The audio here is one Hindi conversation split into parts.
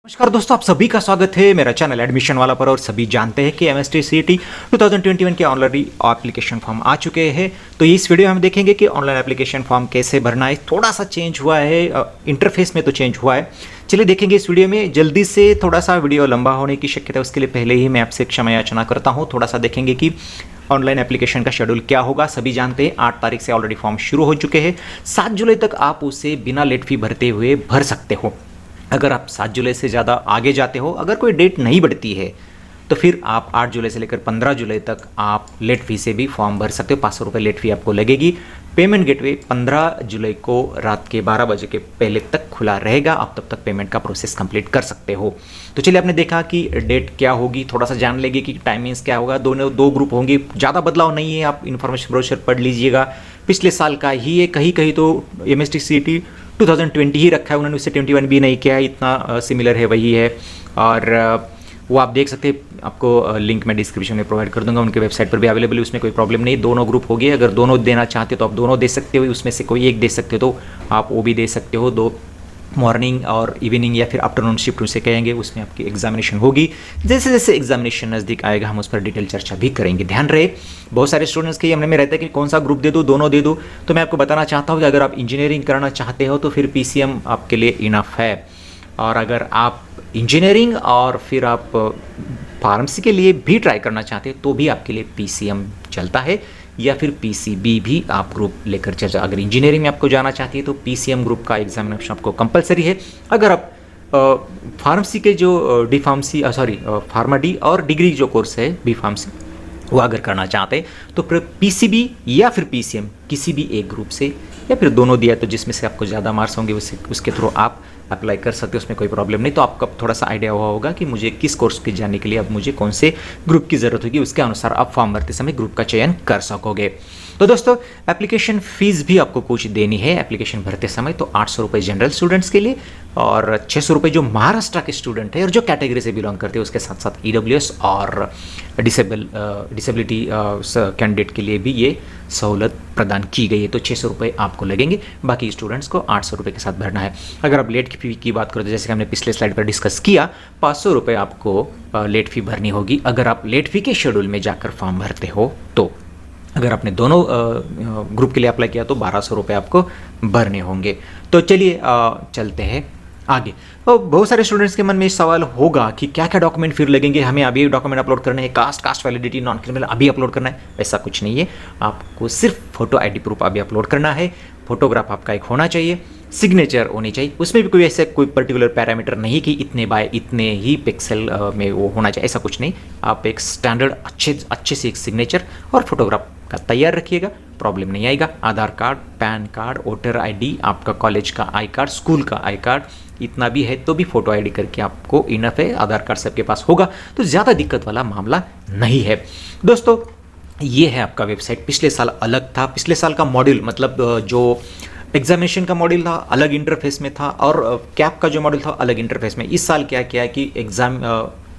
नमस्कार दोस्तों, आप सभी का स्वागत है मेरा चैनल एडमिशन वाला पर। और सभी जानते हैं कि एमएसटी सीईटी 2021 के ऑलरेडी एप्लीकेशन फॉर्म आ चुके हैं। तो इस वीडियो में हम देखेंगे कि ऑनलाइन एप्लीकेशन फॉर्म कैसे भरना है। थोड़ा सा चेंज हुआ है, इंटरफेस में तो चेंज हुआ है। चलिए देखेंगे इस वीडियो में। जल्दी से थोड़ा सा वीडियो लंबा होने की शक्यता है, उसके लिए पहले ही मैं आपसे क्षमा याचना करता हूँ। थोड़ा सा देखेंगे कि ऑनलाइन एप्लीकेशन का शेड्यूल क्या होगा। सभी जानते हैं 8 तारीख से ऑलरेडी फॉर्म शुरू हो चुके हैं। 7 जुलाई तक आप उसे बिना लेट फी भरते हुए भर सकते हो। अगर आप 7 जुलाई से ज़्यादा आगे जाते हो, अगर कोई डेट नहीं बढ़ती है, तो फिर आप 8 जुलाई से लेकर 15 जुलाई तक आप लेट फी से भी फॉर्म भर सकते हो। 500 रुपये लेट फी आपको लगेगी। पेमेंट गेटवे 15 जुलाई को रात के 12 बजे के पहले तक खुला रहेगा। आप तब तक पेमेंट का प्रोसेस कंप्लीट कर सकते हो। तो चलिए, आपने देखा कि डेट क्या होगी, थोड़ा सा जान लेंगे कि टाइमिंग्स क्या होगा। दोनों 2 ग्रुप होंगे, ज़्यादा बदलाव नहीं है। आप इन्फॉर्मेशन ब्रोशर पढ़ लीजिएगा, पिछले साल का ही है। कहीं कहीं तो एमएसटी सीईटी 2020 ही रखा है उन्होंने, उससे 21 भी नहीं किया है। इतना सिमिलर है, वही है। और वो आप देख सकते हैं। आपको लिंक मैं डिस्क्रिप्शन में प्रोवाइड कर दूंगा, उनके वेबसाइट पर भी अवेलेबल है, उसमें कोई प्रॉब्लम नहीं। दोनों ग्रुप हो गए। अगर दोनों देना चाहते हो तो आप दोनों दे सकते हो, उसमें से कोई एक दे सकते हो तो आप वो भी दे सकते हो। 2 मॉर्निंग और इवनिंग या फिर आफ्टरनून शिफ्ट उसे कहेंगे, उसमें आपकी एग्जामिनेशन होगी। जैसे जैसे एग्जामिनेशन नज़दीक आएगा हम उस पर डिटेल चर्चा भी करेंगे। ध्यान रहे, बहुत सारे स्टूडेंट्स के हमने में रहता है कि कौन सा ग्रुप दे दूँ, दोनों दे दूँ। तो मैं आपको बताना चाहता हूँ कि अगर आप इंजीनियरिंग करना चाहते हो तो फिर पीसीएम आपके लिए इनफ है। और अगर आप इंजीनियरिंग और फिर आप फार्मेसी के लिए भी ट्राई करना चाहते हैं तो भी आपके लिए पीसीएम चलता है, या फिर पीसीबी भी आप ग्रुप लेकर चल जाओ। अगर इंजीनियरिंग में आपको जाना चाहती है तो पीसीएम ग्रुप का एग्जामिनेशन आपको कंपलसरी है। अगर आप फार्मेसी के जो डी फार्मेसी फार्मा डी और डिग्री जो कोर्स है बी फार्मेसी वो अगर करना चाहते हैं तो फिर पीसीबी या फिर पीसीएम किसी भी एक ग्रुप से, या फिर दोनों दिया तो जिसमें से आपको ज़्यादा मार्क्स होंगे उसके थ्रू आप अप्लाई कर सकते हो, उसमें कोई प्रॉब्लम नहीं। तो आपका थोड़ा सा आइडिया हुआ होगा कि मुझे किस कोर्स के जाने के लिए अब मुझे कौन से ग्रुप की ज़रूरत होगी, उसके अनुसार आप फॉर्म भरते समय ग्रुप का चयन कर सकोगे। तो दोस्तों, एप्लीकेशन फ़ीस भी आपको कुछ देनी है एप्लीकेशन भरते समय। तो 800 रुपये जनरल स्टूडेंट्स के लिए और 600 रुपये जो महाराष्ट्र के स्टूडेंट है और जो कैटेगरी से बिलोंग करते हैं, उसके साथ साथ ईडब्ल्यूएस और डिसेबिलिटी कैंडिडेट के लिए भी ये सहूलत प्रदान की गई है। तो 600 रुपये आपको लगेंगे, बाकी स्टूडेंट्स को 800 रुपये के साथ भरना है। अगर आप लेट फी की बात करो तो जैसे कि हमने पिछले स्लाइड पर डिस्कस किया, 500 रुपये आपको लेट फी भरनी होगी अगर आप लेट फी के शेड्यूल में जाकर फॉर्म भरते हो। तो अगर आपने दोनों ग्रुप के लिए अप्लाई किया तो 1200 रुपये आपको भरने होंगे। तो चलिए चलते हैं आगे। तो बहुत सारे स्टूडेंट्स के मन में सवाल होगा कि क्या क्या डॉक्यूमेंट फिर लगेंगे, हमें अभी डॉक्यूमेंट अपलोड करने हैं, कास्ट वैलिडिटी नॉन क्रिमिनल अभी अपलोड करना है। ऐसा कुछ नहीं है, आपको सिर्फ फोटो आईडी प्रूफ अभी अपलोड करना है। फोटोग्राफ आपका एक होना चाहिए, सिग्नेचर होनी चाहिए। उसमें भी कोई ऐसे कोई पर्टिकुलर पैरामीटर नहीं कि इतने बाय इतने ही पिक्सल में वो होना चाहिए, ऐसा कुछ नहीं। आप एक स्टैंडर्ड अच्छे से एक सिग्नेचर और फोटोग्राफ का तैयार रखिएगा, प्रॉब्लम नहीं आएगा। Aadhaar card, PAN card, voter ID, आपका कॉलेज का आई कार्ड, स्कूल का आई कार्ड, इतना भी है तो भी फोटो आईडी करके आपको इनफ है। आधार कार्ड सबके पास होगा तो ज़्यादा दिक्कत वाला मामला नहीं है। दोस्तों, ये है आपका वेबसाइट। पिछले साल अलग था, पिछले साल का मॉड्यूल मतलब जो एग्जामिनेशन का मॉड्यूल था अलग इंटरफेस में था और कैप का जो मॉड्यूल था अलग इंटरफेस में। इस साल क्या किया है कि एग्जाम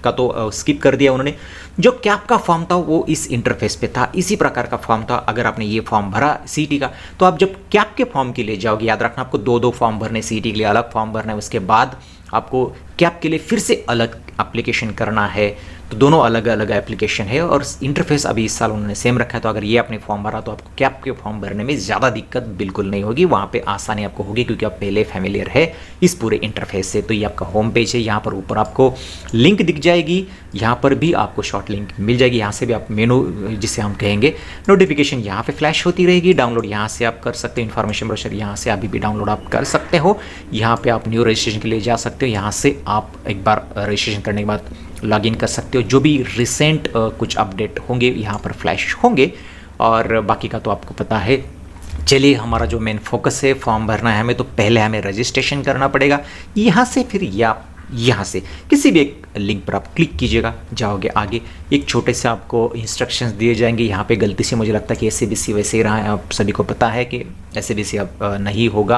का तो स्किप कर दिया उन्होंने। जो कैप का फॉर्म था वो इस इंटरफेस पे था, इसी प्रकार का फॉर्म था। अगर आपने ये फॉर्म भरा सीईटी का, तो आप जब कैप के फॉर्म के लिए जाओगे, याद रखना आपको 2 फॉर्म भरने, सीईटी के लिए अलग फॉर्म भरना है, उसके बाद आपको कैप के लिए फिर से अलग एप्लीकेशन करना है। तो दोनों अलग अलग एप्लीकेशन है और इंटरफेस अभी इस साल उन्होंने सेम रखा है। तो अगर ये आपने फॉर्म भरा तो आपको कैप के फॉर्म भरने में ज़्यादा दिक्कत बिल्कुल नहीं होगी, वहाँ पे आसानी आपको होगी क्योंकि आप पहले फैमिलियर है इस पूरे इंटरफेस से। तो ये आपका होम पेज है, यहाँ पर ऊपर आपको लिंक दिख जाएगी, यहाँ पर भी आपको शॉर्ट लिंक मिल जाएगी। यहाँ से भी आप मेनू जिसे हम कहेंगे नोटिफिकेशन यहाँ पे फ्लैश होती रहेगी। डाउनलोड यहाँ से आप कर सकते हो, इन्फॉर्मेशन ब्रोशर यहाँ से अभी भी डाउनलोड आप कर सकते हो। यहाँ पे आप न्यू रजिस्ट्रेशन के लिए जा सकते हो, यहाँ से आप एक बार रजिस्ट्रेशन करने के बाद लॉगिन कर सकते हो। जो भी रिसेंट कुछ अपडेट होंगे यहाँ पर फ्लैश होंगे और बाकी का तो आपको पता है। चलिए, हमारा जो मेन फोकस है फॉर्म भरना है हमें, तो पहले हमें रजिस्ट्रेशन करना पड़ेगा। यहाँ से फिर यहाँ से किसी भी एक लिंक पर आप क्लिक कीजिएगा, जाओगे आगे, एक छोटे से आपको इंस्ट्रक्शंस दिए जाएंगे। यहाँ पे गलती से मुझे लगता है कि एसएबीसी वैसे ही रहा है, आप सभी को पता है कि एसएबीसी अब नहीं होगा,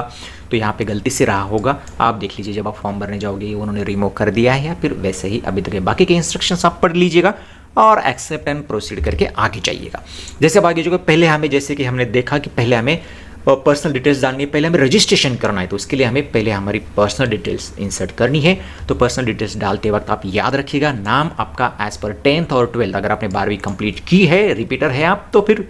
तो यहाँ पे गलती से रहा होगा। आप देख लीजिए जब आप फॉर्म भरने जाओगे उन्होंने रिमूव कर दिया है या फिर वैसे ही अभी तक। बाकी के इंस्ट्रक्शंस आप पढ़ लीजिएगा और एक्सेप्ट एंड प्रोसीड करके आगे जाइएगा। जैसे अब आगे जो पहले हमें, जैसे कि हमने देखा कि पहले हमें पर्सनल डिटेल्स डालनी है, पहले हमें रजिस्ट्रेशन करना है, तो उसके लिए हमें पहले हमारी पर्सनल डिटेल्स इंसर्ट करनी है। तो पर्सनल डिटेल्स डालते वक्त आप याद रखिएगा नाम आपका एज पर 10th और 12th, अगर आपने 12वीं कंप्लीट की है, रिपीटर है आप, तो फिर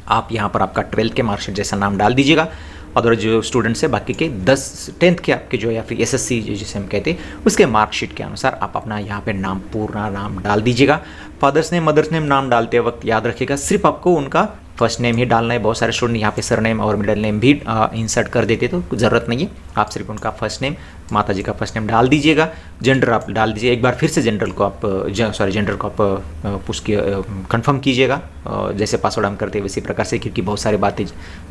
आप यहाँ पर आपका 12th के मार्कशीट जैसा नाम डाल दीजिएगा। अदर जो स्टूडेंट्स है बाकी के 10th के आपके जो या फिर SSC जिसे हम कहते हैं उसके मार्कशीट के अनुसार आप अपना यहाँ पे नाम, पूरा नाम डाल दीजिएगा। फादर्स नेम, मदर्स नेम नाम डालते वक्त याद रखिएगा सिर्फ आपको उनका फर्स्ट नेम ही डालना है। बहुत सारे स्टूडेंट यहाँ पे सरनेम और मिडिल नेम भी इंसर्ट कर देते, तो ज़रूरत नहीं है, आप सिर्फ उनका फर्स्ट नेम, माता जी का फर्स्ट नेम डाल दीजिएगा। जेंडर आप डाल दीजिए, एक बार फिर से जेंडर को आप कंफर्म कीजिएगा, जैसे पासवर्ड हम करते हैं वैसी प्रकार से, क्योंकि बहुत सारी बातें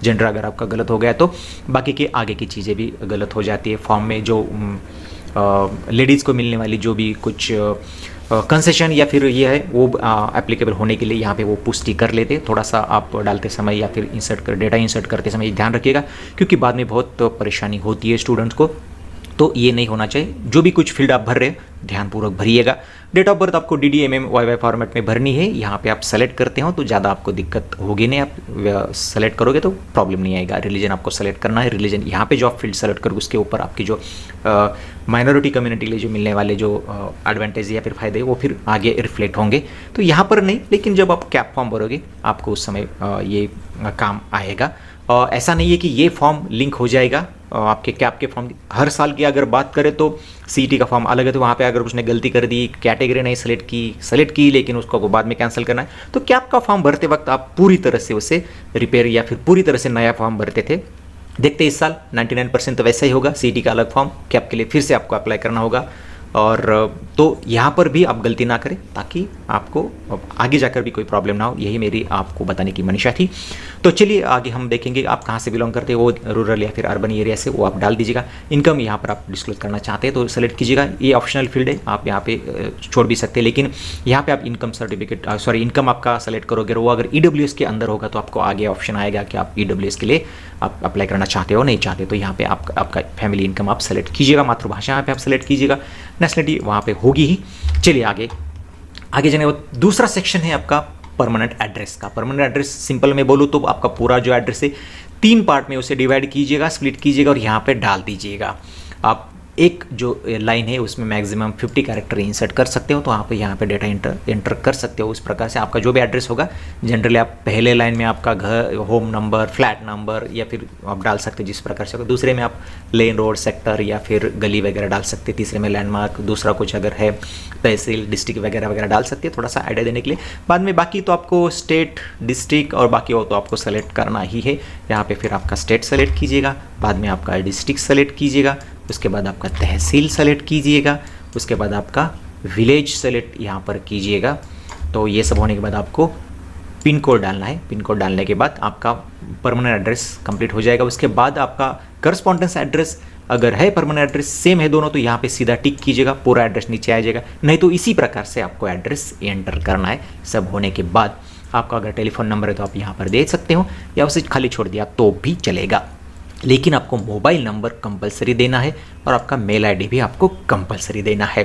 जेंडर अगर आपका गलत हो गया तो बाकी के आगे की चीज़ें भी गलत हो जाती है। फॉर्म में जो लेडीज़ को मिलने वाली जो भी कुछ कंसेशन या फिर ये है वो एप्लीकेबल होने के लिए यहाँ पे वो पुष्टि कर लेते। थोड़ा सा आप डालते समय या फिर डेटा इंसर्ट करते समय ध्यान रखिएगा, क्योंकि बाद में बहुत परेशानी होती है स्टूडेंट्स को, तो ये नहीं होना चाहिए। जो भी कुछ फील्ड आप भर रहे हो ध्यानपूर्वक भरिएगा। डेट ऑफ बर्थ आपको DD mm YY फॉर्मेट में भरनी है। यहाँ पे आप सेलेक्ट करते हो तो ज़्यादा आपको दिक्कत होगी नहीं, आप सेलेक्ट करोगे तो प्रॉब्लम नहीं आएगा। रिलीजन आपको सेलेक्ट करना है, रिलीजन यहाँ पे जो आप फील्ड सेलेक्ट करोगे उसके ऊपर आपकी जो माइनॉरिटी कम्युनिटी के लिए जो मिलने वाले जो एडवांटेज या फिर फायदे वो फिर आगे रिफ्लेक्ट होंगे। तो यहाँ पर नहीं, लेकिन जब आप कैप फॉर्म भरोगे आपको उस समय ये काम आएगा। ऐसा नहीं है कि ये फॉर्म लिंक हो जाएगा आपके कैप के फॉर्म। हर साल की अगर बात करें तो CET का फॉर्म अलग है, तो वहाँ पे अगर उसने गलती कर दी, कैटेगरी नहीं सेलेक्ट की लेकिन उसको बाद में कैंसिल करना है, तो कैप का फॉर्म भरते वक्त आप पूरी तरह से उसे रिपेयर या फिर पूरी तरह से नया फॉर्म भरते थे। देखते इस साल 99% तो वैसा ही होगा। CET का अलग फॉर्म, कैप के लिए फिर से आपको अप्लाई करना होगा। और तो यहाँ पर भी आप गलती ना करें ताकि आपको आगे जाकर भी कोई प्रॉब्लम ना हो, यही मेरी आपको बताने की मंशा थी। तो चलिए आगे हम देखेंगे आप कहाँ से बिलोंग करते हैं, वो रूरल या फिर अर्बन एरिया से, वो आप डाल दीजिएगा। इनकम यहाँ पर आप डिस्क्लोज करना चाहते हैं तो सेलेक्ट कीजिएगा, ये ऑप्शनल फील्ड है, आप यहाँ पे छोड़ भी सकते हैं, लेकिन यहाँ पे आप इनकम सर्टिफिकेट इनकम आपका सेलेक्ट करोगे, वो अगर EWS के अंदर होगा तो आपको आगे ऑप्शन आएगा कि आप EWS के लिए आप अप्लाई करना चाहते हो नहीं चाहते, तो यहाँ पे आपका फैमिली इनकम आप सेलेक्ट कीजिएगा। मातृभाषा यहाँ पे आप सेलेक्ट कीजिएगा, नेशनलिटी वहाँ पे होगी ही। चलिए आगे जाने वो दूसरा सेक्शन है आपका परमानेंट एड्रेस का। परमानेंट एड्रेस सिंपल में बोलूँ तो आपका पूरा जो एड्रेस है 3 पार्ट में उसे डिवाइड कीजिएगा, स्प्लिट कीजिएगा और यहाँ पे डाल दीजिएगा। आप एक जो लाइन है उसमें मैक्सिमम 50 कैरेक्टर इंसर्ट कर सकते हो, तो यहाँ पे डेटा एंटर कर सकते हो। उस प्रकार से आपका जो भी एड्रेस होगा, जनरली आप पहले लाइन में आपका घर, होम नंबर, फ्लैट नंबर या फिर आप डाल सकते हो जिस प्रकार से होगा। दूसरे में आप लेन, रोड, सेक्टर या फिर गली वगैरह डाल सकते हैं। तीसरे में लैंडमार्क, दूसरा कुछ अगर है तहसील, डिस्ट्रिक्ट वगैरह वगैरह डाल सकते हैं, थोड़ा सा आइडिया देने के लिए। बाद में बाकी तो आपको स्टेट, डिस्ट्रिक्ट और बाकी हो तो आपको सेलेक्ट करना ही है। यहाँ पे फिर आपका स्टेट सेलेक्ट कीजिएगा, बाद में आपका डिस्ट्रिक्ट सेलेक्ट कीजिएगा, उसके बाद आपका तहसील सेलेक्ट कीजिएगा, उसके बाद आपका विलेज सेलेक्ट यहाँ पर कीजिएगा। तो ये सब होने के बाद आपको पिन कोड डालना है। पिन कोड डालने के बाद आपका परमानेंट एड्रेस कंप्लीट हो जाएगा। उसके बाद आपका करस्पॉन्डेंस एड्रेस अगर है, परमानेंट एड्रेस सेम है दोनों, तो यहाँ पे सीधा टिक कीजिएगा, पूरा एड्रेस नीचे आ जाएगा। नहीं तो इसी प्रकार से आपको एड्रेस एंटर करना है। सब होने के बाद आपका अगर टेलीफोन नंबर है तो आप यहाँ पर दे सकते हो या उसे खाली छोड़ दिया तो भी चलेगा, लेकिन आपको मोबाइल नंबर कंपलसरी देना है और आपका मेल आईडी भी आपको कंपलसरी देना है।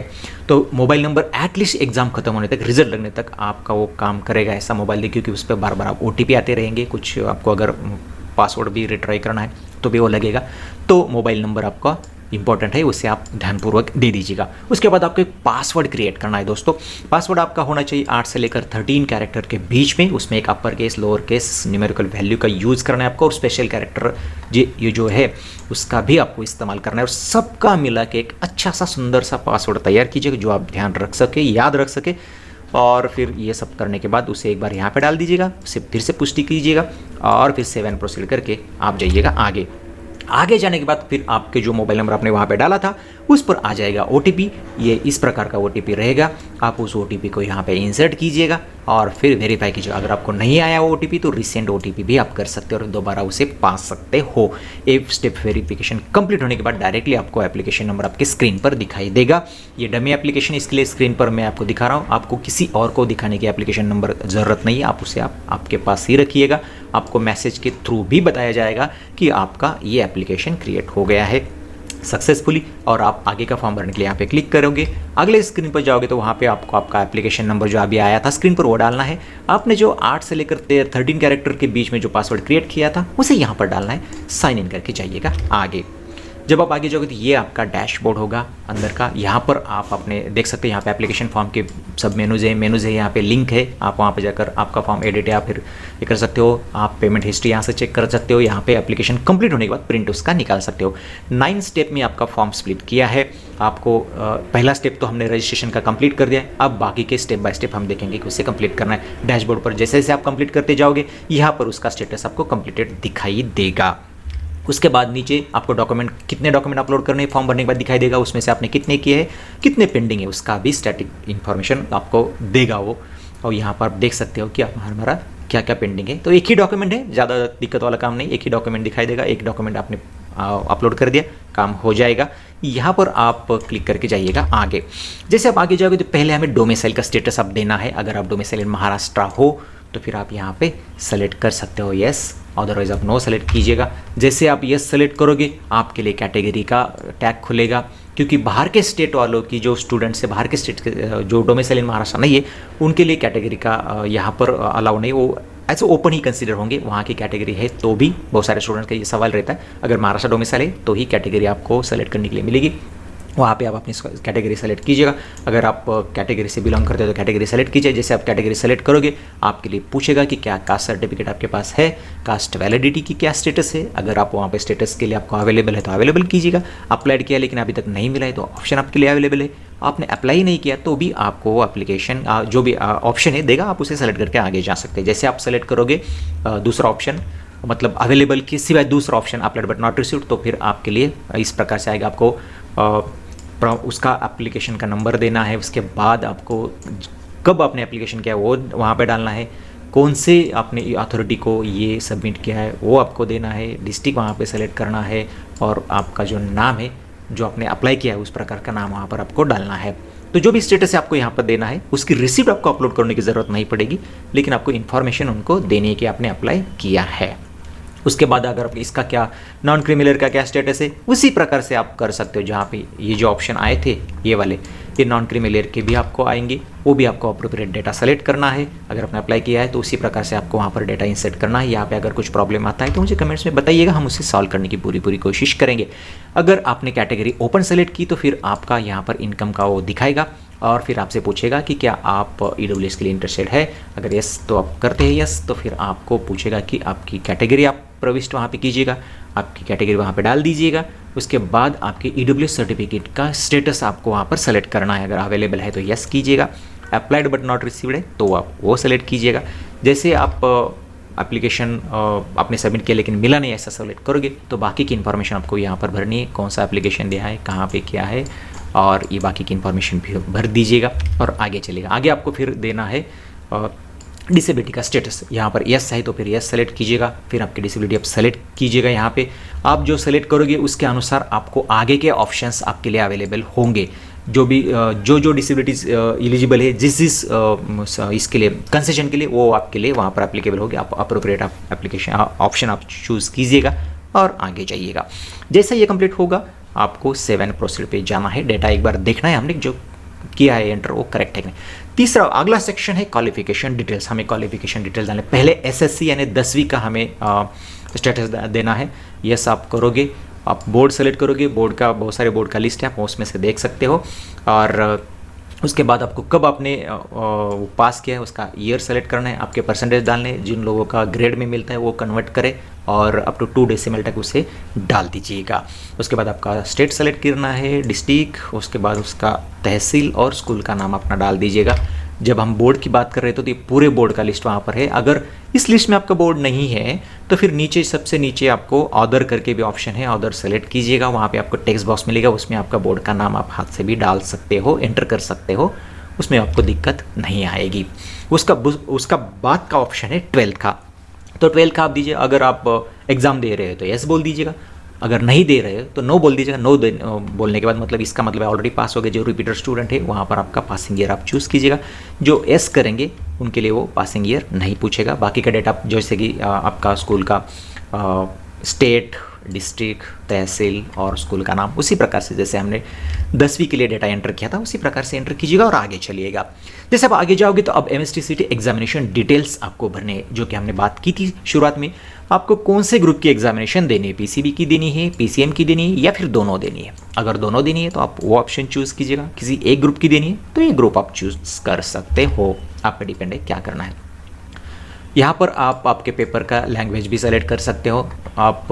तो मोबाइल नंबर एटलीस्ट एग्जाम खत्म होने तक, रिजल्ट लगने तक आपका वो काम करेगा। ऐसा मोबाइल दे, क्योंकि उस पर बार बार आप OTP आते रहेंगे, कुछ आपको अगर पासवर्ड भी रिट्राई करना है तो भी वो लगेगा। तो मोबाइल नंबर आपका इंपॉर्टेंट है, उसे आप ध्यानपूर्वक दे दीजिएगा। उसके बाद आपको एक पासवर्ड क्रिएट करना है दोस्तों। पासवर्ड आपका होना चाहिए 8 से लेकर 13 कैरेक्टर के बीच में। उसमें एक upper case, lower case, numerical value का यूज़ करना है आपको, और स्पेशल कैरेक्टर ये जो है उसका भी आपको इस्तेमाल करना है। और सबका मिला के एक अच्छा सा सुंदर सा पासवर्ड तैयार कीजिएगा जो आप ध्यान रख सके, याद रख सके। और फिर ये सब करने के बाद उसे एक बार यहाँ पे डाल दीजिएगा, उसे फिर से पुष्टि कीजिएगा और फिर सेव एंड प्रोसीड करके आप जाइएगा आगे जाने के बाद फिर आपके जो मोबाइल नंबर आपने वहाँ पे डाला था उस पर आ जाएगा OTP। ये इस प्रकार का OTP रहेगा, आप उस OTP को यहाँ पे इंसर्ट कीजिएगा और फिर वेरीफाई कीजिएगा। अगर आपको नहीं आया OTP तो रिसेंट OTP भी आप कर सकते हो और दोबारा उसे पा सकते हो। एक स्टेप वेरिफिकेशन कंप्लीट होने के बाद डायरेक्टली आपको एप्लीकेशन नंबर आपके स्क्रीन पर दिखाई देगा। ये डमी एप्लीकेशन, इसके लिए स्क्रीन पर मैं आपको दिखा रहा हूँ, आपको किसी और को दिखाने की एप्लीकेशन नंबर ज़रूरत नहीं है, आप उसे आपके पास ही रखिएगा। आपको मैसेज के थ्रू भी बताया जाएगा कि आपका ये एप्लीकेशन क्रिएट हो गया है। सक्सेसफुली और आप आगे का फॉर्म भरने के लिए यहाँ पे क्लिक करोगे। अगले स्क्रीन पर जाओगे तो वहाँ पे आपको आपका एप्लीकेशन नंबर जो अभी आया था स्क्रीन पर वो डालना है। आपने जो 8 से लेकर 13 कैरेक्टर के बीच में जो पासवर्ड क्रिएट किया था उसे यहाँ पर डालना है, साइन इन करके जाइएगा आगे। जब आप आगे जाओगे तो ये आपका डैशबोर्ड होगा अंदर का। यहाँ पर आप अपने देख सकते हैं, यहाँ पे एप्लीकेशन फॉर्म के सब मेनूज है, यहाँ पे लिंक है, आप वहाँ पे जाकर आपका फॉर्म एडिट या फिर ये कर सकते हो। आप पेमेंट हिस्ट्री यहाँ से चेक कर सकते हो। यहाँ पे एप्लीकेशन कंप्लीट होने के बाद प्रिंट उसका निकाल सकते हो। 9 स्टेप में आपका फॉर्म स्प्लिट किया है। आपको पहला स्टेप तो हमने रजिस्ट्रेशन का कंप्लीट कर दिया है। अब बाकी के स्टेप बाय स्टेप हम देखेंगे कि उसे कंप्लीट करना है। डैशबोर्ड पर जैसे जैसे आप कंप्लीट करते जाओगे यहाँ पर उसका स्टेटस आपको कंप्लीटेड दिखाई देगा। उसके बाद नीचे आपको डॉक्यूमेंट, कितने डॉक्यूमेंट अपलोड करने हैं फॉर्म भरने के बाद दिखाई देगा। उसमें से आपने कितने किए हैं, कितने पेंडिंग है, उसका भी स्टैटिक इन्फॉर्मेशन आपको देगा वो। और यहाँ पर आप देख सकते हो कि हमारा क्या क्या पेंडिंग है। तो एक ही डॉक्यूमेंट है, ज़्यादा दिक्कत वाला काम नहीं, एक ही डॉक्यूमेंट दिखाई देगा। एक डॉक्यूमेंट आपने अपलोड कर दिया, काम हो जाएगा। यहाँ पर आप क्लिक करके जाइएगा आगे। जैसे आप आगे जाओगे तो पहले हमें डोमिसाइल का स्टेटस आप देना है। अगर आप डोमिसाइल इन महाराष्ट्र हो तो फिर आप यहाँ पे सेलेक्ट कर सकते हो यस, अदरवाइज आप नो सेलेक्ट कीजिएगा। जैसे आप यस सेलेक्ट करोगे आपके लिए कैटेगरी का टैग खुलेगा, क्योंकि बाहर के स्टेट वालों की जो स्टूडेंट्स है, बाहर के स्टेट के जो डोमिसाइल इन महाराष्ट्र नहीं है, उनके लिए कैटेगरी का यहाँ पर अलाउ नहीं, वो ऐसे ओपन ही कंसीडर होंगे। वहाँ की कैटेगरी है तो भी बहुत सारे स्टूडेंट्स का ये सवाल रहता है, अगर महाराष्ट्र डोमिसाइल है तो ही कैटेगरी आपको सेलेक्ट करने के लिए मिलेगी। वहाँ पे आप अपनी कैटेगरी सेलेक्ट कीजिएगा। अगर आप कैटेगरी से बिलोंग करते हो तो कैटेगरी सेलेक्ट कीजिए। जैसे आप कैटेगरी सेलेक्ट करोगे आपके लिए पूछेगा कि क्या कास्ट सर्टिफिकेट आपके पास है, कास्ट वैलिडिटी की क्या स्टेटस है। अगर आप वहाँ पे स्टेटस के लिए आपको अवेलेबल है तो अवेलेबल कीजिएगा। अप्लाइड किया लेकिन अभी तक नहीं मिला है तो ऑप्शन आपके लिए अवेलेबल है। आपने अप्लाई नहीं किया तो भी आपको एप्लीकेशन जो भी ऑप्शन है देगा, आप उसे सेलेक्ट करके आगे जा सकते हैं। जैसे आप सेलेक्ट करोगे दूसरा ऑप्शन, मतलब अवेलेबल के सिवाय दूसरा option applied but not received, तो फिर आपके लिए इस प्रकार से आएगा। आपको उसका एप्लीकेशन का नंबर देना है। उसके बाद आपको कब आपने एप्लीकेशन किया है वो वहाँ पे डालना है। कौन से आपने अथॉरिटी को ये सबमिट किया है वो आपको देना है। डिस्ट्रिक्ट वहाँ पे सेलेक्ट करना है और आपका जो नाम है जो आपने अप्लाई किया है उस प्रकार का नाम वहाँ पर आपको डालना है। तो जो भी स्टेटस है आपको यहाँ पर देना है। उसकी रिसिप्ट आपको अपलोड करने की ज़रूरत नहीं पड़ेगी, लेकिन आपको इन्फॉर्मेशन उनको देनी है कि आपने अप्लाई किया है। उसके बाद अगर इसका क्या नॉन क्रिमिनल का क्या स्टेटस है उसी प्रकार से आप कर सकते हो। जहाँ पे ये जो ऑप्शन आए थे ये वाले, ये नॉन क्रिमिनल के भी आपको आएंगे, वो भी आपको अप्रोप्रिएट डेटा सेलेक्ट करना है। अगर आपने अप्लाई किया है तो उसी प्रकार से आपको वहाँ पर डेटा इंसर्ट करना है। यहाँ पे अगर कुछ प्रॉब्लम आता है तो मुझे कमेंट्स में बताइएगा, हम उसे सॉल्व करने की पूरी कोशिश करेंगे। अगर आपने कैटेगरी ओपन सेलेक्ट की तो फिर आपका यहाँ पर इनकम का वो दिखाएगा और फिर आपसे पूछेगा कि क्या आप EWS के लिए इंटरेस्टेड है। अगर यस तो आप करते हैं यस, तो फिर आपको पूछेगा कि आपकी कैटेगरी आप प्रविष्ट वहाँ पे कीजिएगा, आपकी कैटेगरी वहाँ पे डाल दीजिएगा। उसके बाद आपके EWS सर्टिफिकेट का स्टेटस आपको वहाँ पर सेलेक्ट करना है। अगर अवेलेबल है तो यस कीजिएगा, अप्लाइड बट नॉट रिसीव्ड है तो आप वो सेलेक्ट कीजिएगा। जैसे आप एप्लीकेशन आपने सबमिट किया लेकिन मिला नहीं, ऐसा सेलेक्ट करोगे तो बाकी की इन्फॉर्मेशन आपको यहाँ पर भरनी है। कौन सा एप्लीकेशन दिया है, कहाँ पे किया है, और ये बाकी की इन्फॉर्मेशन भी भर दीजिएगा और आगे चलेगा। आगे आपको फिर देना है डिसेबिलिटी का स्टेटस। यहाँ पर यस है तो फिर यस सेलेक्ट कीजिएगा, फिर आपकी डिसेबिलिटी आप सेलेक्ट कीजिएगा। यहाँ पे आप जो सेलेक्ट करोगे उसके अनुसार आपको आगे के ऑप्शंस आपके लिए अवेलेबल होंगे। जो भी जो डिसेबिलिटीज एलिजिबल है, जिस इसके लिए कंसेशन के लिए, वो आपके लिए वहाँ पर एप्लीकेबल होगी। आप अप्रोप्रिएट एप्लीकेशन ऑप्शन आप चूज़ कीजिएगा और आगे जाइएगा। जैसा ये कंप्लीट होगा आपको सेव एंड प्रोसीड पे जाना है। डेटा एक बार देखना है हमने जो किया है एंटर वो करेक्ट है कि नहीं। तीसरा अगला सेक्शन है क्वालिफिकेशन डिटेल्स। हमें क्वालिफिकेशन डिटेल्स डालने पहले SSC यानी 10वीं का हमें स्टेटस देना है। यस आप करोगे, आप बोर्ड सेलेक्ट करोगे, बोर्ड का बहुत सारे बोर्ड का लिस्ट है, आप उसमें से देख सकते हो। और उसके बाद आपको कब आपने पास किया है उसका ईयर सेलेक्ट करना है, आपके परसेंटेज डालने हैं। जिन लोगों का ग्रेड में मिलता है वो कन्वर्ट करें और अप टू 2 डेसिमल तक उसे डाल दीजिएगा। उसके बाद आपका स्टेट सेलेक्ट करना है, डिस्ट्रिक्ट, उसके बाद उसका तहसील और स्कूल का नाम अपना डाल दीजिएगा। जब हम बोर्ड की बात कर रहे थे तो ये पूरे बोर्ड का लिस्ट वहाँ पर है। अगर इस लिस्ट में आपका बोर्ड नहीं है तो फिर नीचे सबसे नीचे आपको ऑदर करके भी ऑप्शन है, ऑदर सेलेक्ट कीजिएगा। वहाँ पे आपको टेक्स्ट बॉक्स मिलेगा, उसमें आपका बोर्ड का नाम आप हाथ से भी डाल सकते हो, एंटर कर सकते हो, उसमें आपको दिक्कत नहीं आएगी। उसका बाद का ऑप्शन है 12th का, तो 12th का आप दीजिए। अगर आप एग्ज़ाम दे रहे हो तो यस बोल दीजिएगा, अगर नहीं दे रहे हो तो नो बोल दीजिएगा। नो बोलने के बाद मतलब इसका मतलब ऑलरेडी पास हो गए। जो रिपीटर स्टूडेंट है वहाँ पर आपका पासिंग ईयर आप चूज़ कीजिएगा। जो एस करेंगे उनके लिए वो पासिंग ईयर नहीं पूछेगा। बाकी का डेटा जैसे कि आपका स्कूल का स्टेट, डिस्ट्रिक्ट, तहसील और स्कूल का नाम उसी प्रकार से जैसे हमने 10वीं के लिए डेटा एंटर किया था उसी प्रकार से एंटर कीजिएगा और आगे चलिएगा। जैसे अब आगे जाओगे तो अब MSTCT एग्जामिनेशन डिटेल्स आपको भरने, जो कि हमने बात की थी शुरुआत में, आपको कौन से ग्रुप की एग्जामिनेशन देनी है, PCB की देनी है, PCM की देनी है या फिर दोनों देनी है। अगर दोनों देनी है तो आप वो ऑप्शन चूज़ कीजिएगा, किसी एक ग्रुप की देनी है तो ये ग्रुप आप चूज़ कर सकते हो, आप पे डिपेंड है क्या करना है। यहाँ पर आप आपके पेपर का लैंग्वेज भी सेलेक्ट कर सकते हो। आप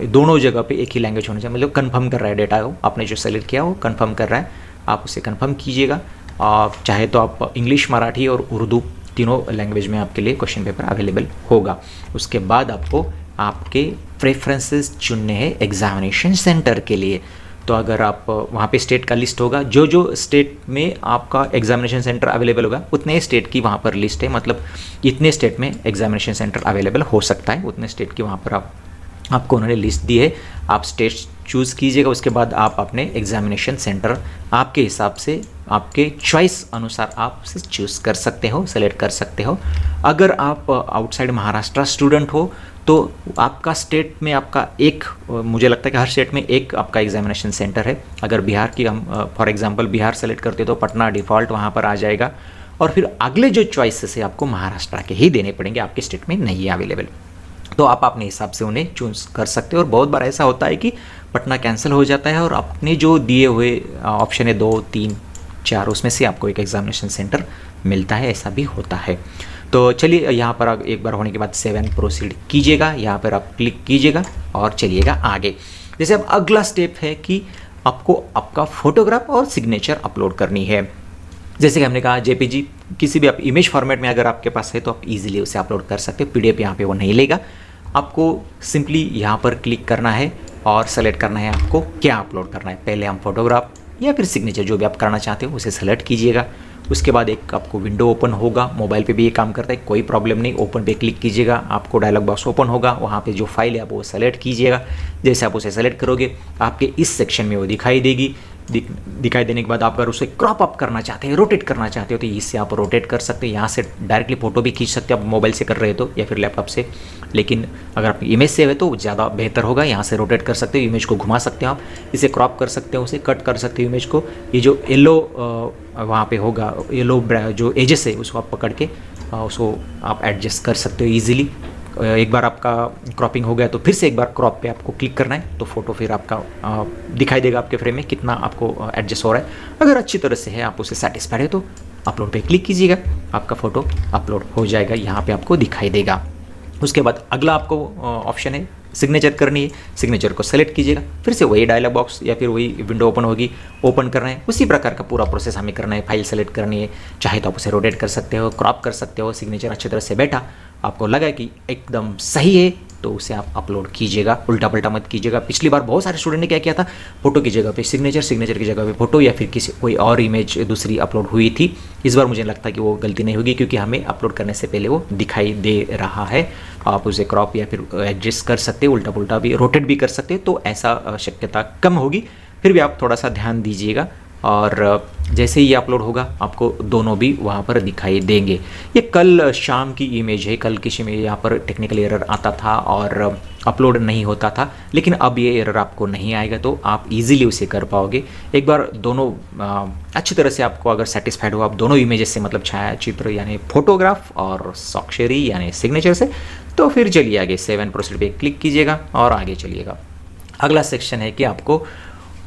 दोनों जगह पे एक ही लैंग्वेज होना चाहिए, मतलब कंफर्म कर रहा है डेटा को, आपने जो सेलेक्ट किया वो कंफर्म कर रहा है, आप उसे कंफर्म कीजिएगा। चाहे तो आप इंग्लिश, मराठी और उर्दू तीनों लैंग्वेज में आपके लिए क्वेश्चन पेपर अवेलेबल होगा। उसके बाद आपको आपके प्रेफरेंसेस चुनने हैं एग्जामिनेशन सेंटर के लिए। तो अगर आप वहाँ पे स्टेट का लिस्ट होगा, जो जो स्टेट में आपका एग्जामिनेशन सेंटर अवेलेबल होगा उतने स्टेट की वहाँ पर लिस्ट है, मतलब इतने स्टेट में एग्जामिनेशन सेंटर अवेलेबल हो सकता है, उतने स्टेट की वहाँ पर आपको उन्होंने लिस्ट दी है। आप स्टेट चूज़ कीजिएगा, उसके बाद आप अपने एग्जामिनेशन सेंटर आपके हिसाब से, आपके चॉइस अनुसार आप उसे चूज़ कर सकते हो, सेलेक्ट कर सकते हो। अगर आप आउटसाइड महाराष्ट्र स्टूडेंट हो तो आपका स्टेट में आपका एक, मुझे लगता है कि हर स्टेट में एक आपका एग्जामिनेशन सेंटर है। अगर बिहार की हम फॉर एग्जांपल बिहार सेलेक्ट करते तो पटना डिफ़ॉल्ट वहाँ पर आ जाएगा, और फिर अगले जो चॉइसेस है आपको महाराष्ट्र के ही देने पड़ेंगे, आपके स्टेट में नहीं है अवेलेबल। तो आप अपने हिसाब से उन्हें चूज़ कर सकते हो। और बहुत बार ऐसा होता है कि पटना कैंसिल हो जाता है और अपने जो दिए हुए ऑप्शन है 2, 3, 4 उसमें से आपको एक एग्जामिनेशन सेंटर मिलता है, ऐसा भी होता है। तो चलिए यहाँ पर आप एक बार होने के बाद 7 प्रोसीड कीजिएगा, यहाँ पर आप क्लिक कीजिएगा और चलिएगा आगे। जैसे अब अगला स्टेप है कि आपको आपका फोटोग्राफ और सिग्नेचर अपलोड करनी है। जैसे कि हमने कहा JPG किसी भी आप इमेज फॉर्मेट में अगर आपके पास है तो आप इजीली उसे अपलोड कर सकते हो, PDF यहाँ पे वो नहीं लेगा। आपको सिंपली यहाँ पर क्लिक करना है और सेलेक्ट करना है आपको क्या अपलोड करना है। पहले हम फोटोग्राफ या फिर सिग्नेचर जो भी आप करना चाहते हो उसे सेलेक्ट कीजिएगा। उसके बाद एक आपको विंडो ओपन होगा, मोबाइल पे भी ये काम करता है, कोई प्रॉब्लम नहीं। ओपन पे क्लिक कीजिएगा, आपको डायलॉग बॉक्स ओपन होगा, वहाँ पे जो फाइल है आप वो सेलेक्ट कीजिएगा। जैसे आप उसे सेलेक्ट करोगे आपके इस सेक्शन में वो दिखाई देगी। दिखाई देने के बाद आप अगर उसे क्रॉप अप करना चाहते हैं, रोटेट करना चाहते हो तो इससे आप रोटेट कर सकते हैं। यहाँ से डायरेक्टली फोटो भी खींच सकते हो आप मोबाइल से कर रहे हो तो, या फिर लैपटॉप से, लेकिन अगर आप इमेज से है तो ज़्यादा बेहतर होगा। यहाँ से रोटेट कर सकते हो, इमेज को घुमा सकते हो आप, इसे क्रॉप कर सकते हो, उसे कट कर सकते हो इमेज को। ये जो येलो वहाँ पे होगा, येलो जो एजेस है उसको आप पकड़ के उसको आप एडजस्ट कर सकते हो ईजिली। एक बार आपका क्रॉपिंग हो गया तो फिर से एक बार क्रॉप पे आपको क्लिक करना है, तो फोटो फिर आपका दिखाई देगा आपके फ्रेम में कितना आपको एडजस्ट हो रहा है। अगर अच्छी तरह से है, आप उसे सेटिस्फाइड है तो अपलोड पे क्लिक कीजिएगा, आपका फ़ोटो अपलोड हो जाएगा, यहाँ पे आपको दिखाई देगा। उसके बाद अगला आपको ऑप्शन है सिग्नेचर करनी है। सिग्नेचर को सेलेक्ट कीजिएगा, फिर से वही डायलॉग बॉक्स या फिर वही विंडो ओपन होगी, ओपन करना है। उसी प्रकार का पूरा प्रोसेस हमें करना है। फाइल सेलेक्ट करनी है, चाहे तो आप उसे रोटेट कर सकते हो, क्रॉप कर सकते हो। सिग्नेचर अच्छी तरह से बैठा, आपको लगा कि एकदम सही है तो उसे आप अपलोड कीजिएगा, उल्टा पल्टा मत कीजिएगा। पिछली बार बहुत सारे स्टूडेंट ने क्या किया था, फोटो की जगह पे सिग्नेचर, सिग्नेचर की जगह पे फोटो, या फिर किसी कोई और इमेज दूसरी अपलोड हुई थी। इस बार मुझे लगता है कि वो गलती नहीं होगी, क्योंकि हमें अपलोड करने से पहले वो दिखाई दे रहा है। आप उसे क्रॉप या फिर एडजस्ट कर सकते हो, उल्टा पुल्टा भी रोटेट भी कर सकते हैं, तो ऐसा शक्यता कम होगी। फिर भी आप थोड़ा सा ध्यान दीजिएगा, और जैसे ही ये अपलोड होगा आपको दोनों भी वहाँ पर दिखाई देंगे। ये कल शाम की इमेज है, कल किसी में यहाँ पर टेक्निकल एरर आता था और अपलोड नहीं होता था, लेकिन अब ये एरर आपको नहीं आएगा, तो आप इजीली उसे कर पाओगे। एक बार दोनों अच्छी तरह से आपको अगर सेटिस्फाइड हो आप दोनों इमेजेस से, मतलब छायाचित्र यानी फोटोग्राफ और स्वाक्षरी यानी सिग्नेचर से, तो फिर चलिए आगे 7 प्रोसीड पे क्लिक कीजिएगा और आगे चलिएगा। अगला सेक्शन है कि आपको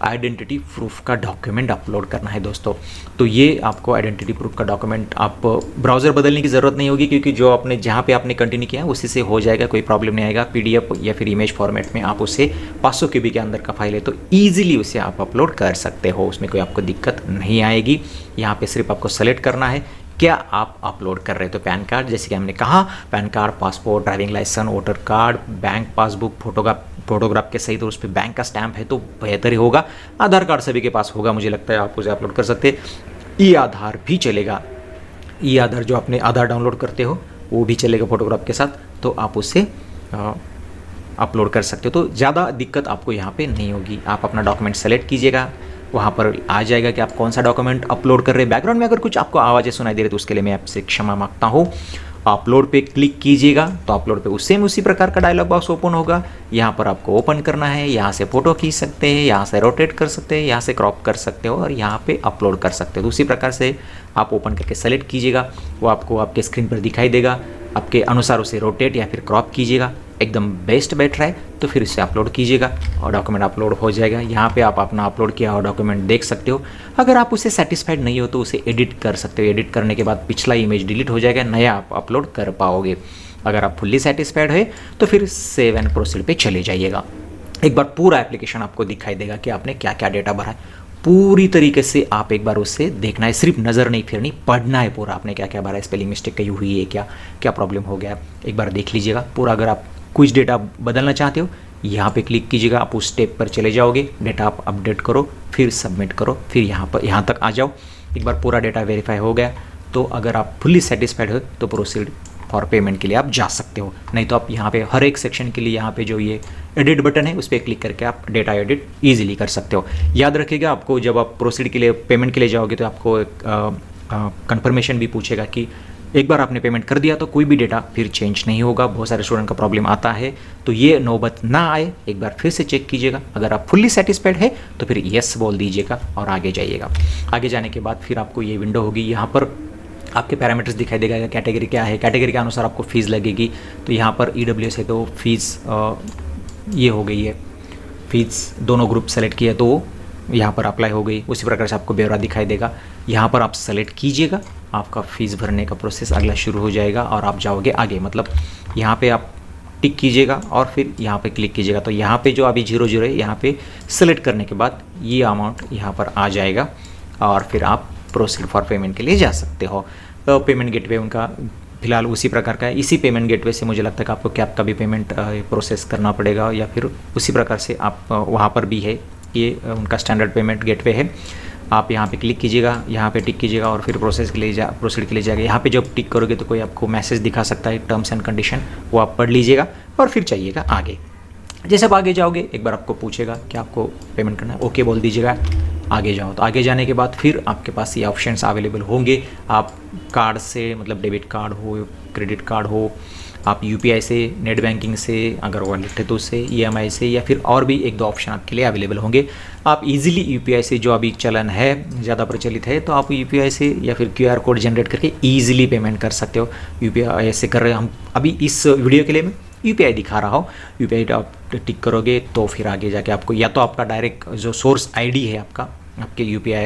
आइडेंटिटी प्रूफ का डॉक्यूमेंट अपलोड करना है दोस्तों। तो ये आपको आइडेंटिटी प्रूफ का डॉक्यूमेंट, आप ब्राउज़र बदलने की ज़रूरत नहीं होगी, क्योंकि जो आपने जहाँ पे आपने कंटिन्यू किया है उसी से हो जाएगा, कोई प्रॉब्लम नहीं आएगा। PDF या फिर इमेज फॉर्मेट में आप उसे 500 KB के अंदर का फाइल है तो ईजिली उसे आप अपलोड कर सकते हो, उसमें कोई आपको दिक्कत नहीं आएगी। यहाँ पर सिर्फ आपको सेलेक्ट करना है क्या आप अपलोड कर रहे हो। तो पैन कार्ड, जैसे कि हमने कहा, PAN card, passport, driving licence, voter card, bank passbook, photograph के सहित, और उस पर बैंक का स्टैंप है तो बेहतर ही होगा। आधार कार्ड सभी के पास होगा, मुझे लगता है आप उसे अपलोड कर सकते हैं। ई-आधार भी चलेगा, ई-आधार जो अपने आधार डाउनलोड करते हो वो भी चलेगा फोटोग्राफ के साथ, तो आप उसे अपलोड कर सकते हो। तो ज़्यादा दिक्कत आपको यहाँ पे नहीं होगी। आप अपना डॉक्यूमेंट सेलेक्ट कीजिएगा, वहाँ पर आ जाएगा कि आप कौन सा डॉक्यूमेंट अपलोड कर रहे हैं। बैकग्राउंड में अगर कुछ आपको आवाज़ें सुनाई दे रही तो उसके लिए मैं आपसे क्षमा मांगता हूँ। अपलोड पे क्लिक कीजिएगा तो अपलोड पे उसी प्रकार का डायलॉग बॉक्स ओपन होगा। यहाँ पर आपको ओपन करना है, यहाँ से फोटो खींच सकते हैं, यहाँ से रोटेट कर सकते हैं, यहाँ से क्रॉप कर सकते हो और यहाँ पे अपलोड कर सकते हो। तो उसी प्रकार से आप ओपन करके सेलेक्ट कीजिएगा, वो आपको आपके स्क्रीन पर दिखाई देगा। आपके अनुसार उसे रोटेट या फिर क्रॉप कीजिएगा, एकदम बेस्ट बैठ रहा है तो फिर इसे अपलोड कीजिएगा और डॉक्यूमेंट अपलोड हो जाएगा। यहाँ पे आप अपना अपलोड किया हुआ डॉक्यूमेंट देख सकते हो। अगर आप उसे सेटिस्फाइड नहीं हो तो उसे एडिट कर सकते हो। एडिट करने के बाद पिछला इमेज डिलीट हो जाएगा, नया आप अपलोड कर पाओगे। अगर आप फुल्ली सेटिस्फाइड है तो फिर सेव एंड प्रोसीड पे चले जाइएगा। एक बार पूरा एप्लीकेशन आपको दिखाई देगा कि आपने क्या क्या डेटा भरा है। पूरी तरीके से आप एक बार उससे देखना है, सिर्फ नज़र नहीं फिरनी, पढ़ना है पूरा आपने क्या क्या भरा है, स्पेलिंग मिस्टेक कहीं हुई है क्या, क्या प्रॉब्लम हो गया, एक बार देख लीजिएगा पूरा। अगर आप कुछ डेटा बदलना चाहते हो यहाँ पे क्लिक कीजिएगा, आप उस स्टेप पर चले जाओगे, डेटा आप अपडेट करो, फिर सबमिट करो, फिर यहाँ तक आ जाओ। एक बार पूरा डेटा वेरीफाई हो गया तो अगर आप फुल्ली सेटिस्फाइड हो तो प्रोसीड फॉर पेमेंट के लिए आप जा सकते हो। नहीं तो आप यहाँ पे हर एक सेक्शन के लिए यहाँ पे जो ये एडिट बटन है उस पर क्लिक करके आप डेटा एडिट ईजिली कर सकते हो। याद रखिएगा, आपको जब आप प्रोसीड के लिए पेमेंट के लिए जाओगे तो आपको कंफर्मेशन भी पूछेगा कि एक बार आपने पेमेंट कर दिया तो कोई भी डेटा फिर चेंज नहीं होगा। बहुत सारे स्टूडेंट का प्रॉब्लम आता है, तो ये नौबत ना आए एक बार फिर से चेक कीजिएगा। अगर आप फुल्ली सेटिस्फाइड है तो फिर येस बोल दीजिएगा और आगे जाइएगा। आगे जाने के बाद फिर आपको ये विंडो होगी, यहाँ पर आपके पैरामीटर्स दिखाई देगा, कैटेगरी क्या है, कैटेगरी के अनुसार आपको फ़ीस लगेगी। तो यहाँ पर EWS है तो फीस ये हो गई है, फीस दोनों ग्रुप सेलेक्ट किया तो यहाँ पर अप्लाई हो गई। उसी प्रकार से आपको ब्यौरा दिखाई देगा, यहाँ पर आप सेलेक्ट कीजिएगा, आपका फ़ीस भरने का प्रोसेस अगला शुरू हो जाएगा और आप जाओगे आगे। मतलब यहाँ पे आप टिक कीजिएगा और फिर यहाँ पे क्लिक कीजिएगा। तो यहाँ पे जो अभी 0 है यहाँ पे सेलेक्ट करने के बाद ये अमाउंट यहाँ पर आ जाएगा और फिर आप प्रोसीड फॉर पेमेंट के लिए जा सकते हो। तो पेमेंट गेटवे उनका फिलहाल उसी प्रकार का है। इसी पेमेंट गेटवे से मुझे लगता है कि आपको कैब का भी पेमेंट प्रोसेस करना पड़ेगा या फिर उसी प्रकार से आप वहाँ पर भी है, ये उनका स्टैंडर्ड पेमेंट गेटवे है। आप यहाँ पे क्लिक कीजिएगा, यहाँ पे टिक कीजिएगा और फिर प्रोसीड के लिए जाएगा। यहाँ पे जब टिक करोगे तो कोई आपको मैसेज दिखा सकता है, टर्म्स एंड कंडीशन, वो आप पढ़ लीजिएगा और फिर चाहिएगा आगे। जैसे आप आगे जाओगे एक बार आपको पूछेगा कि आपको पेमेंट करना है, ओके बोल दीजिएगा, आगे जाओ। तो आगे जाने के बाद फिर आपके पास ये ऑप्शंस अवेलेबल होंगे। आप कार्ड से, मतलब डेबिट कार्ड हो, क्रेडिट कार्ड हो, आप UPI से, नेट बैंकिंग से, अगर वॉलेट है तो उससे, EMI से, या फिर और भी 1-2 ऑप्शन आपके लिए अवेलेबल होंगे। आप इजीली UPI से, जो अभी चलन है, ज़्यादा प्रचलित है, तो आप UPI से या फिर QR कोड जनरेट करके ईजिली पेमेंट कर सकते हो। UPI से कर रहे हैं हम अभी इस वीडियो के लिए मैं UPI दिखा रहा हूँ। UPI आप टिक करोगे तो फिर आगे जाके आपको या तो आपका डायरेक्ट जो सोर्स ID है आपके UPI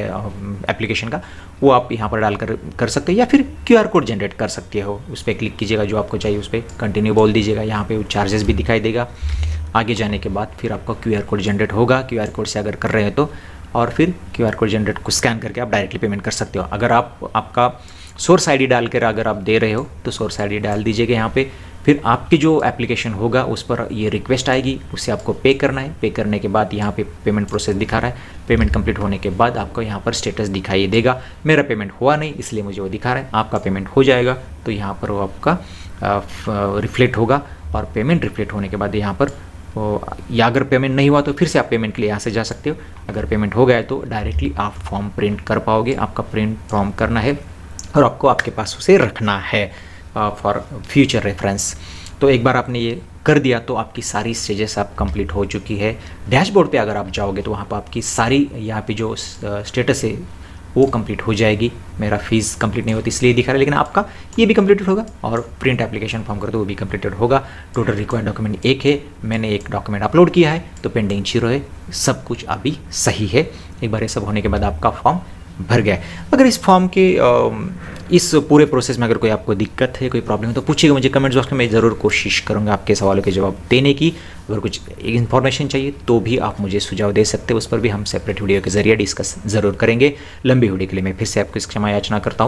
एप्लीकेशन का, वो आप यहाँ पर डाल कर सकते हो या फिर QR कोड जनरेट कर सकते हो। उस पर क्लिक कीजिएगा, जो आपको चाहिए उस पर कंटिन्यू बोल दीजिएगा। यहाँ पे चार्जेस भी दिखाई देगा। आगे जाने के बाद फिर आपका QR कोड जनरेट होगा, QR कोड से अगर कर रहे हो तो, और फिर QR कोड जनरेट को स्कैन करके आप डायरेक्टली पेमेंट कर सकते हो। अगर आपका सोर्स ID डालकर अगर आप दे रहे हो तो सोर्स ID डाल दीजिएगा यहाँ पे। फिर आपकी जो एप्लीकेशन होगा उस पर ये रिक्वेस्ट आएगी, उससे आपको पे करना है। पे करने के बाद यहाँ पे पेमेंट प्रोसेस दिखा रहा है। पेमेंट कंप्लीट होने के बाद आपको यहाँ पर स्टेटस दिखाई देगा। मेरा पेमेंट हुआ नहीं इसलिए मुझे वो दिखा रहा है। आपका पेमेंट हो जाएगा तो यहाँ पर वो आपका रिफ्लेक्ट होगा और पेमेंट रिफ्लेक्ट होने के बाद यहाँ पर या अगर पेमेंट नहीं हुआ तो फिर से आप पेमेंट के लिए यहाँ से जा सकते हो। अगर पेमेंट हो गया तो डायरेक्टली आप फॉर्म प्रिंट कर पाओगे। आपका प्रिंट फॉर्म करना है और आपको आपके पास उसे रखना है फॉर फ्यूचर रेफरेंस। तो एक बार आपने ये कर दिया तो आपकी सारी स्टेजेस आप कंप्लीट हो चुकी है। डैशबोर्ड पे अगर आप जाओगे तो वहाँ पर आपकी सारी यहाँ पे जो स्टेटस है वो कंप्लीट हो जाएगी। मेरा फीस कंप्लीट नहीं होती इसलिए दिखा रहा है, लेकिन आपका ये भी कंप्लीटेड होगा और प्रिंट एप्लीकेशन फॉर्म कर दो वो भी कंप्लीटेड होगा। टोटल रिक्वायर्ड डॉक्यूमेंट 1 है, मैंने 1 डॉक्यूमेंट अपलोड किया है तो पेंडिंग 0 है। सब कुछ अभी सही है। एक बार ये सब होने के बाद आपका फॉर्म भर गया है। अगर इस फॉर्म के इस पूरे प्रोसेस में अगर कोई आपको दिक्कत है, कोई प्रॉब्लम है तो पूछिएगा मुझे कमेंट बॉक्स में। मैं ज़रूर कोशिश करूँगा आपके सवालों के जवाब देने की। अगर कुछ इन्फॉर्मेशन चाहिए तो भी आप मुझे सुझाव दे सकते हैं, उस पर भी हम सेपरेट वीडियो के जरिए डिस्कस ज़रूर करेंगे। लंबी वीडियो के लिए मैं फिर से आपको क्षमा याचना करता हूँ।